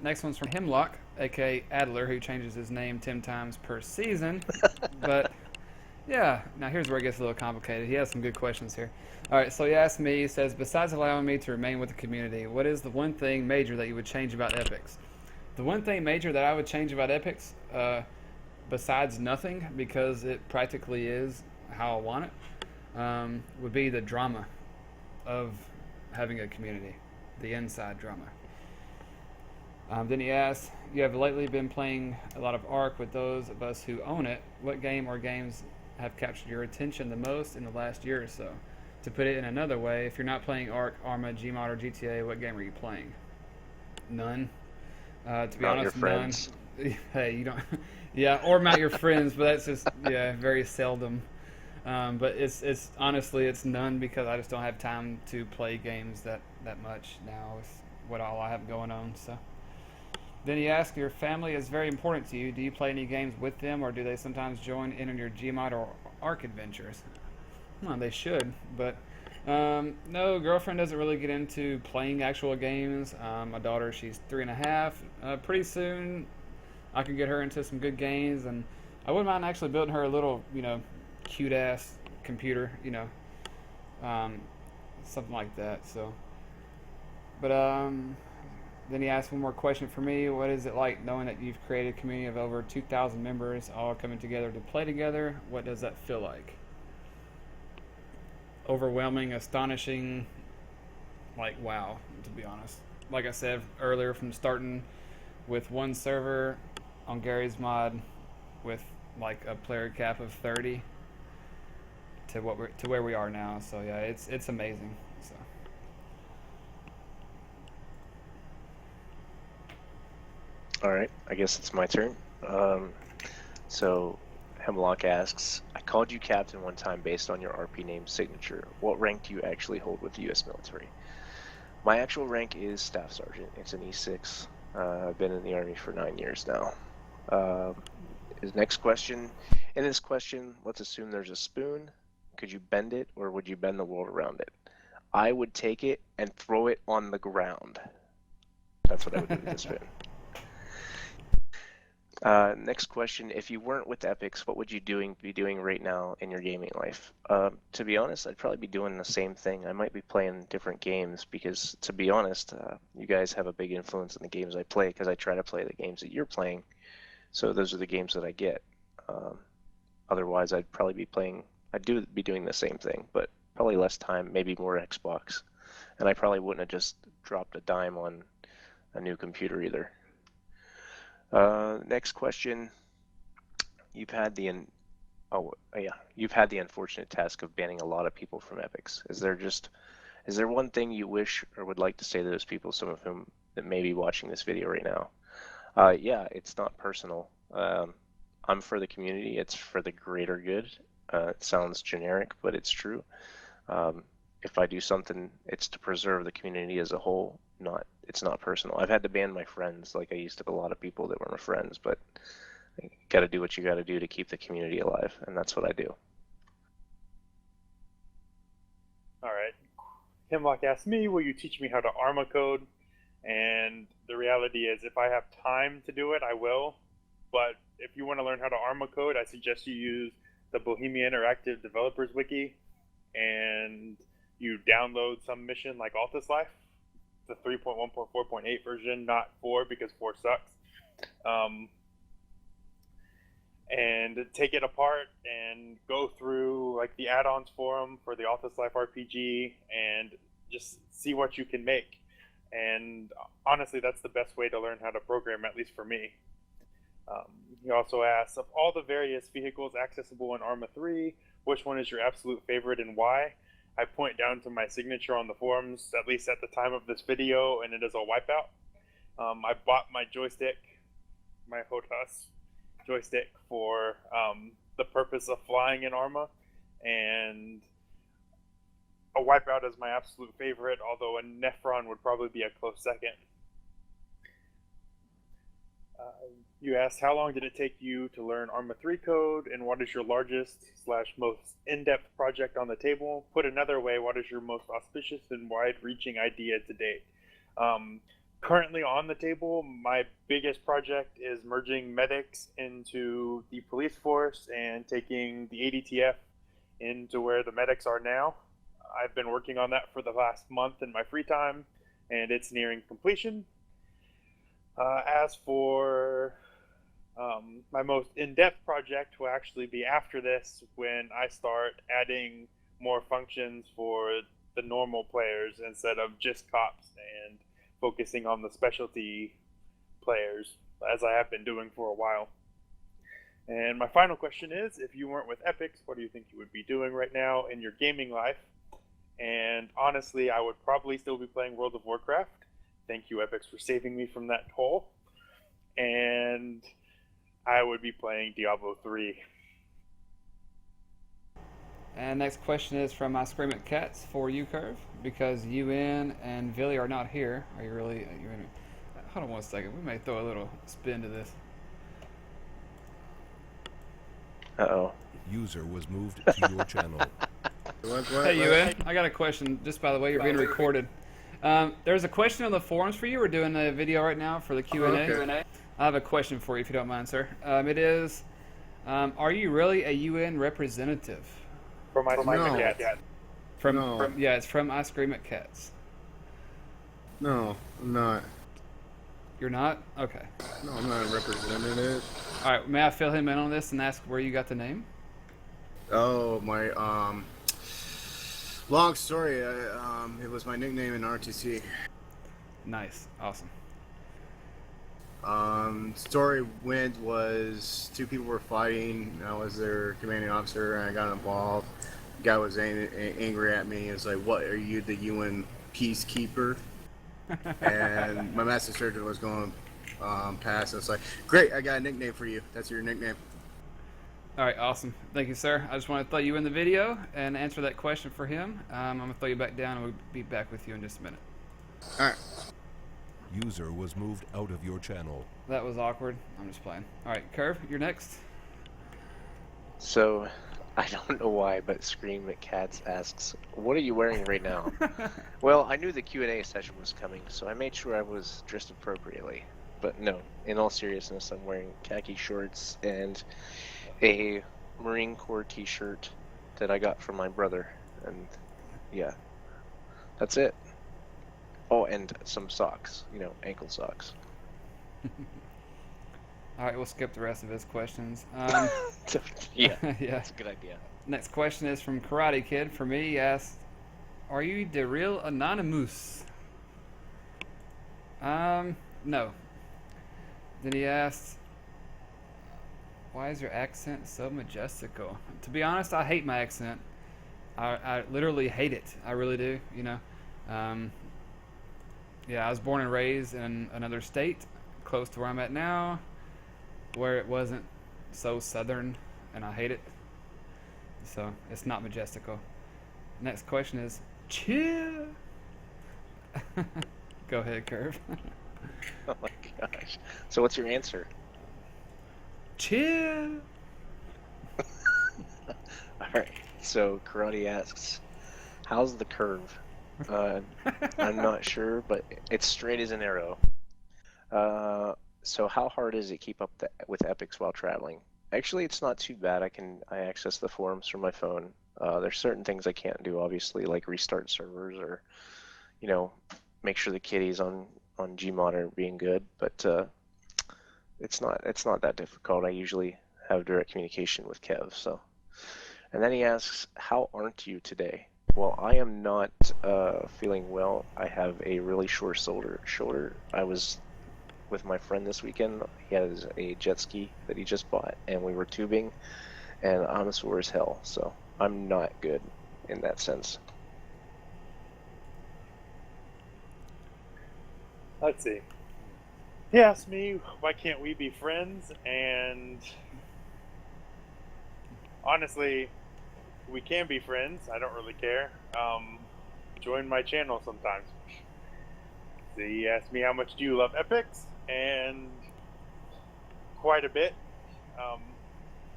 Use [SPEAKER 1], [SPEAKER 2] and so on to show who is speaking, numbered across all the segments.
[SPEAKER 1] Next one's from Hemlock, aka Adler, who changes his name 10 times per season. But yeah, now here's where it gets a little complicated. He has some good questions here. All right, so he asked me, he says, besides allowing me to remain with the community, what is the one thing major that you would change about EpiX? The one thing major that I would change about EpiX, besides nothing, because it practically is how I want it, would be the drama of having a community, the inside drama. Then he asked, you have lately been playing a lot of Ark with those of us who own it. What game or games have captured your attention the most in the last year or so? To put it in another way, if you're not playing Ark, Arma, Gmod, or GTA, what game are you playing? None. To be
[SPEAKER 2] Not your
[SPEAKER 1] honest, none.
[SPEAKER 2] friends.
[SPEAKER 1] Hey, you don't. Yeah, or not your friends, but that's just very seldom. But it's honestly it's none because I just don't have time to play games that much now with what all I have going on. So. Then he asked, your family is very important to you. Do you play any games with them, or do they sometimes join in on your Gmod or Arc adventures? Well, they should, but no, girlfriend doesn't really get into playing actual games. My daughter, she's 3.5. Pretty soon, I can get her into some good games, and I wouldn't mind actually building her a little, cute-ass computer, something like that. So, but then he asked one more question for me. What is it like knowing that you've created a community of over 2,000 members all coming together to play together? What does that feel like? Overwhelming, astonishing, like wow, to be honest. Like I said earlier, from starting with one server on Gary's mod with like a player cap of 30 to where we are now. So yeah, it's amazing. So.
[SPEAKER 2] All right, I guess it's my turn. So Hemlock asks, I called you captain one time based on your RP name signature. What rank do you actually hold with the U.S. military? My actual rank is Staff Sergeant. It's an E6. I've been in the Army for 9 years now. His next question, in this question, let's assume there's a spoon. Could you bend it, or would you bend the world around it? I would take it and throw it on the ground. That's what I would do with the spoon. Next question, if you weren't with EpiX, what would you be doing right now in your gaming life? To be honest, I'd probably be doing the same thing. I might be playing different games because, to be honest, you guys have a big influence on the games I play because I try to play the games that you're playing. So those are the games that I get. Otherwise, I'd be doing the same thing, but probably less time, maybe more Xbox. And I probably wouldn't have just dropped a dime on a new computer either. Next question. You've had the unfortunate task of banning a lot of people from EpiX. Is there one thing you wish or would like to say to those people, some of whom that may be watching this video right now? Yeah, it's not personal. I'm for the community. It's for the greater good. It sounds generic, but it's true. If I do something, it's to preserve the community as a whole. It's not personal. I've had to ban my friends, like I used to have a lot of people that were my friends, but you got to do what you got to do to keep the community alive, and that's what I do.
[SPEAKER 3] All right. Hemlock asked me, will you teach me how to Arma code? And the reality is, if I have time to do it, I will. But if you want to learn how to Arma code, I suggest you use the Bohemia Interactive Developers Wiki, and you download some mission like Altis Life, the 3.1.4.8 version, not 4 because 4 sucks. And take it apart and go through like the add-ons forum for the Altis Life RPG and just see what you can make. And honestly, that's the best way to learn how to program, at least for me. He also asks, of all the various vehicles accessible in Arma 3, which one is your absolute favorite and why? I point down to my signature on the forums, at least at the time of this video, and it is a Wipeout. I bought my joystick, my HOTAS joystick, for the purpose of flying in Arma, and a Wipeout is my absolute favorite, although a Nephron would probably be a close second. You asked, how long did it take you to learn Arma 3 code, and what is your largest/most in-depth project on the table? Put another way, what is your most auspicious and wide-reaching idea to date? currently on the table, my biggest project is merging medics into the police force and taking the ADTF into where the medics are now. I've been working on that for the last month in my free time, and it's nearing completion. As for my most in-depth project will actually be after this, when I start adding more functions for the normal players instead of just cops, and focusing on the specialty players, as I have been doing for a while. And my final question is, if you weren't with EpiX, what do you think you would be doing right now in your gaming life? And honestly, I would probably still be playing World of Warcraft. Thank you, EpiX, for saving me from that hole. And I would be playing Diablo 3.
[SPEAKER 1] And next question is from My Scream at Cats for you, Curve, because UN and Villy are not here. Are you really? Hold on one second. We may throw a little spin to this.
[SPEAKER 2] Uh-oh.
[SPEAKER 4] User was moved to your channel.
[SPEAKER 1] Hey, UN, I got a question. Just by the way, you're being recorded. There's a question on the forums for you. We're doing a video right now for the Q&A.
[SPEAKER 5] Okay.
[SPEAKER 1] I have a question for you, if you don't mind, sir. It is, are you really a UN representative?
[SPEAKER 3] For my
[SPEAKER 5] No.
[SPEAKER 3] cat.
[SPEAKER 5] No.
[SPEAKER 1] Yeah, it's from I Scream at Cats.
[SPEAKER 5] No, I'm not.
[SPEAKER 1] You're not? Okay.
[SPEAKER 5] No, I'm not a representative.
[SPEAKER 1] All right, may I fill him in on this and ask where you got the name?
[SPEAKER 5] Oh, my, long story. It was my nickname in RTC.
[SPEAKER 1] Nice. Awesome.
[SPEAKER 5] Story went was two people were fighting. I was their commanding officer, and I got involved. The guy was angry at me. He was like, "What, are you the UN peacekeeper?" And my master surgeon was going past. I was like, "Great, I got a nickname for you. That's your nickname."
[SPEAKER 1] All right, awesome. Thank you, sir. I just want to throw you in the video and answer that question for him. I'm going to throw you back down, and we'll be back with you in just a minute.
[SPEAKER 5] All right.
[SPEAKER 4] User was moved out of your channel.
[SPEAKER 1] That was awkward. I'm just playing. All right, Curve, you're next.
[SPEAKER 2] So, I don't know why, but Scream at Cats asks, what are you wearing right now? Well, I knew the Q&A session was coming, so I made sure I was dressed appropriately. But no, in all seriousness, I'm wearing khaki shorts and a Marine Corps t-shirt that I got from my brother. And yeah, that's it. Oh, and some socks, ankle socks.
[SPEAKER 1] All right, we'll skip the rest of his questions.
[SPEAKER 2] Yeah,
[SPEAKER 1] yeah.
[SPEAKER 2] that's a good idea.
[SPEAKER 1] Next question is from Karate Kid. For me, he asked, are you the real Anonymous? No. Then he asked, why is your accent so majestical? To be honest, I hate my accent. I literally hate it. I really do, Yeah, I was born and raised in another state, close to where I'm at now, where it wasn't so southern, and I hate it. So, it's not majestical. Next question is, chill. Go ahead, Curve.
[SPEAKER 2] Oh my gosh. So what's your answer?
[SPEAKER 1] Chill.
[SPEAKER 2] Alright, so Karate asks, how's the curve? I'm not sure, but it's straight as an arrow. So how hard is it keep up with EpiX while traveling? Actually, it's not too bad. I access the forums from my phone. There's certain things I can't do, obviously, like restart servers or, make sure the kitties on Gmod are being good. But it's not that difficult. I usually have direct communication with Kev. So, and then he asks, how aren't you today? Well, I am not feeling well. I have a really short shoulder. I was with my friend this weekend. He has a jet ski that he just bought, and we were tubing, and I'm sore as hell. So I'm not good in that sense.
[SPEAKER 3] Let's see. He asked me, why can't we be friends? And honestly, we can be friends. I don't really care. Join my channel sometimes. So he asked me, how much do you love EpiX? And quite a bit.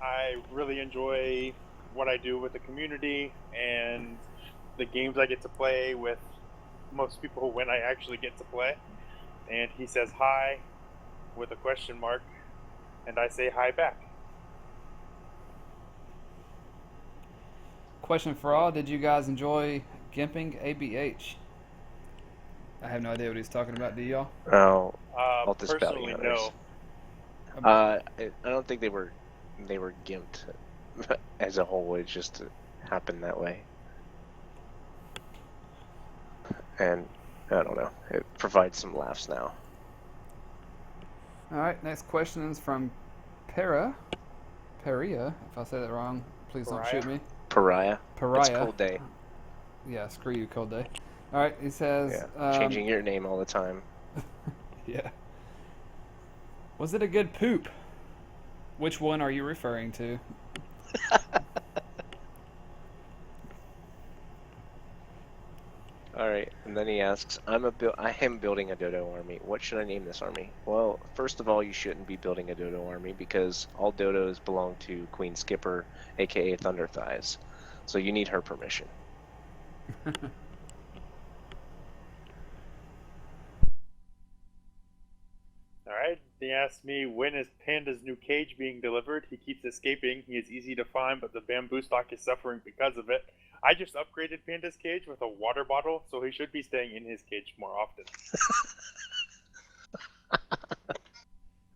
[SPEAKER 3] I really enjoy what I do with the community and the games I get to play with most people when I actually get to play. And he says hi with a question mark, and I say hi back.
[SPEAKER 1] Question for all: did you guys enjoy gimping ABH? I have no idea what he's talking about. Do y'all?
[SPEAKER 2] Oh, Altis
[SPEAKER 3] Personally,
[SPEAKER 2] bounty
[SPEAKER 3] no.
[SPEAKER 2] hunters. I don't think they were gimped as a whole. It just happened that way, and I don't know. It provides some laughs now.
[SPEAKER 1] All right. Next question is from Peria. If I say that wrong, please don't shoot me.
[SPEAKER 2] Pariah.
[SPEAKER 1] Pariah.
[SPEAKER 2] It's Cold Day.
[SPEAKER 1] Yeah, screw you, Cold Day. All right. He says.
[SPEAKER 2] Yeah, changing your name all the time.
[SPEAKER 1] Yeah. Was it a good poop? Which one are you referring to?
[SPEAKER 2] All right, and then he asks, I am building a dodo army. What should I name this army? Well, first of all, you shouldn't be building a dodo army because all dodos belong to Queen Skipper, aka Thunder Thighs. So you need her permission.
[SPEAKER 3] Alright, he asked me, when is Panda's new cage being delivered? He keeps escaping. He is easy to find, but the bamboo stock is suffering because of it. I just upgraded Panda's cage with a water bottle, so he should be staying in his cage more often.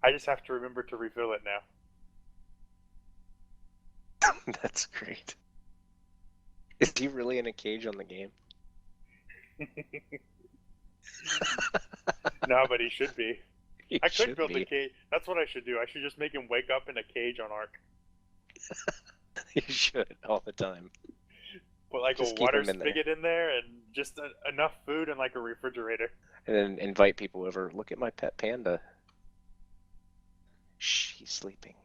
[SPEAKER 3] I just have to remember to refill it now.
[SPEAKER 2] That's great. Is he really in a cage on the game?
[SPEAKER 3] No, but he should be. I could
[SPEAKER 2] should
[SPEAKER 3] build
[SPEAKER 2] be.
[SPEAKER 3] a cage. That's what I should do. I should just make him wake up in a cage on Ark.
[SPEAKER 2] You should, all the time.
[SPEAKER 3] Put like
[SPEAKER 2] Just
[SPEAKER 3] a
[SPEAKER 2] keep
[SPEAKER 3] water
[SPEAKER 2] him in there.
[SPEAKER 3] spigot in there and just enough food and like a refrigerator.
[SPEAKER 2] And then invite people over. Look at my pet panda. Shh, he's sleeping.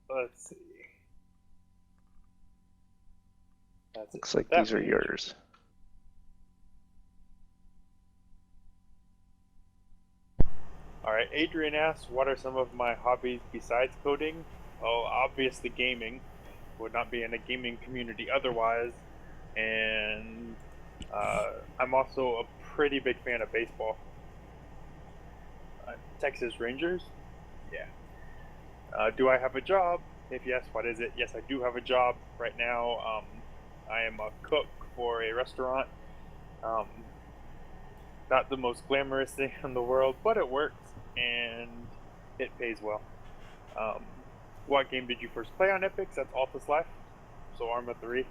[SPEAKER 3] Let's see. That's
[SPEAKER 2] Looks
[SPEAKER 3] it.
[SPEAKER 2] like
[SPEAKER 3] That
[SPEAKER 2] these are
[SPEAKER 3] page.
[SPEAKER 2] yours.
[SPEAKER 3] Alright, Adrian asks, what are some of my hobbies besides coding? Oh, obviously gaming. Would not be in a gaming community otherwise. And I'm also a pretty big fan of baseball. Texas Rangers? Yeah. Do I have a job? If yes, what is it? Yes, I do have a job right now. I am a cook for a restaurant. Not the most glamorous thing in the world, but it works and it pays well. What game did you first play on EpiX? That's Altis Life, so Arma 3.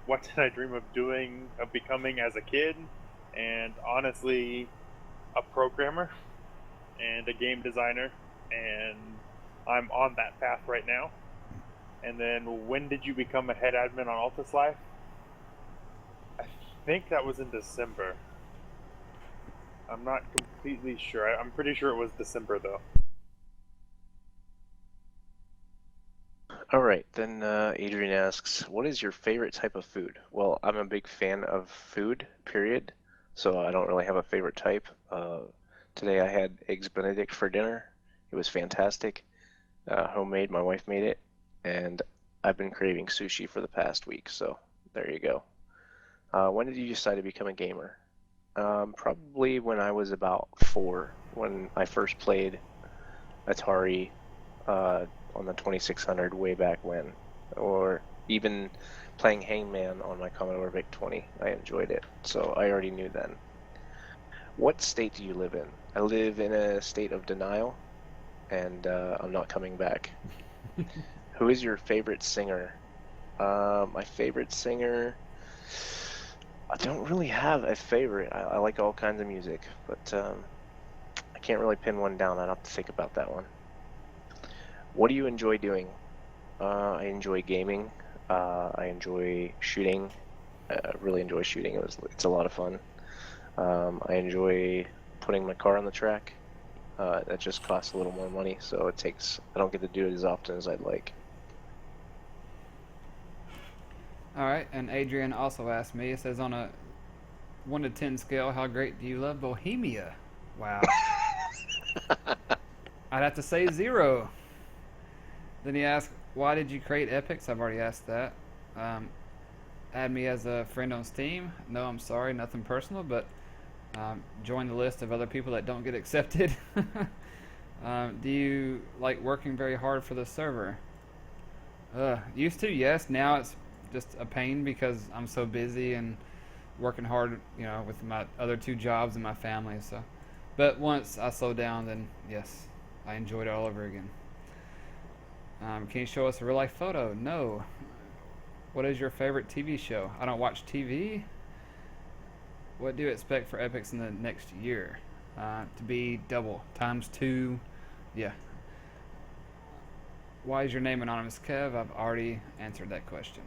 [SPEAKER 3] What did I dream of becoming as a kid? And honestly, a programmer and a game designer, and I'm on that path right now. And then when did you become a head admin on Altis Life? I think that was in December. I'm not completely sure. I'm pretty sure it was December though.
[SPEAKER 2] Alright, then Adrian asks, what is your favorite type of food? Well, I'm a big fan of food, period. So I don't really have a favorite type. Today I had Eggs Benedict for dinner. It was fantastic. Homemade, my wife made it. And I've been craving sushi for the past week, so there you go. When did you decide to become a gamer? Probably when I was about 4, when I first played Atari on the 2600 way back when, or even playing Hangman on my Commodore VIC-20. I enjoyed it, so I already knew then. What state do you live in? I live in a state of denial, and I'm not coming back. Who is your favorite singer? My favorite singer... I don't really have a favorite. I like all kinds of music, but I can't really pin one down. I'd have to think about that one. What do you enjoy doing? I enjoy gaming. I enjoy shooting. I really enjoy shooting. It's a lot of fun. I enjoy putting my car on the track. That just costs a little more money, so I don't get to do it as often as I'd like.
[SPEAKER 1] All right, and Adrian also asked me, it says on a 1 to 10 scale, how great do you love Bohemia? Wow. I'd have to say 0. Then he asked, why did you create EpiX? I've already asked that. add me as a friend on Steam. No, I'm sorry, nothing personal, but join the list of other people that don't get accepted. Do you like working very hard for the server? Used to, yes. Now it's just a pain because I'm so busy and working hard, with my other 2 jobs and my family. So, but once I slow down, then yes, I enjoyed it all over again. Can you show us a real life photo? No. What is your favorite TV show? I don't watch TV. What do you expect for EpiX in the next year? To be double, times 2. Yeah. Why is your name Anonymous Kev? I've already answered that question.